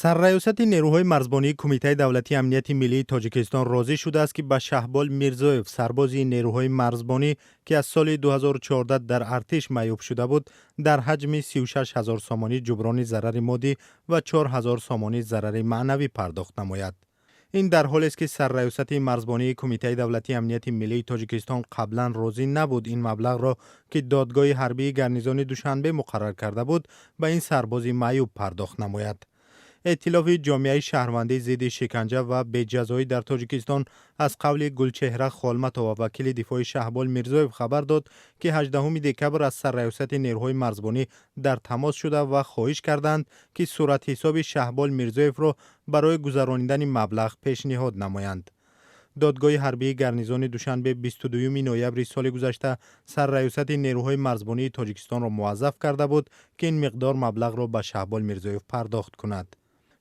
سرریاست نیروهای مرزبانی کمیته دولتی امنیت ملی تاجیکستان راضی شده است که به شهبال میرزویف سربازی نیروهای مرزبانی که از سال 2014 در ارتش معیوب شده بود در حجم 36,000 سامانی جبران ضرر مادی و 4,000 سامانی ضرر معنوی پرداخت نماید. این در حالی است که سرریاست مرزبانی کمیته دولتی امنیت ملی تاجیکستان قبلا راضی نبود این مبلغ را که دادگاه حربی گرنیزان دوشنبه مقرر کرده بود به این سربازی معیوب پرداخت نماید. ائتلاف جامعه شهروندی ضد شکنجه و بی‌جزایی در تاجیکستان از قول گلچهره خالمتو و وکیل دفاع شهبال میرزویف خبر داد که 18 دکبر از سرریاست نیروهای مرزبانی در تماس شده و خواهش کردند که صورت حساب شهبال میرزویف را برای گذرانیدن مبلغ پیشنهاد نمایند. دادگاه حربی گرنیزان دوشنبه 22 نوامبر سال گذشته سرریاست نیروهای مرزبانی تاجیکستان را موظف کرده بود که این مقدار مبلغ را به شهبال میرزویف پرداخت کند.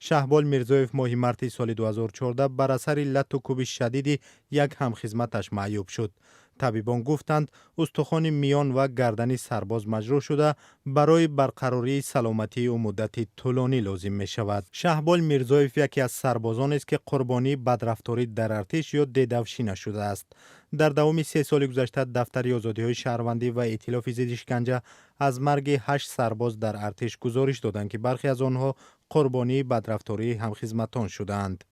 شهبال میرزویف ماه مارس سال 2014 بر اثر علت و کوب شدید یک همخدمتش معیوب شد. طبیبان گفتند استخوان میان و گردن سرباز مجروح شده برای برقراری سلامتی او مدت طولانی لازم می شود. شهبال میرزویف یکی از سربازان است که قربانی بدرفتاری در ارتش یا دیدوشی نشده است. در دوام 3 سال گذشته دفتر آزادی‌های شهروندی و ائتلاف ضد شکنجه از مرگ 8 سرباز در ارتش گزارش دادند که برخی از آنها قربانی بدرفتاری همخدمتان شدند.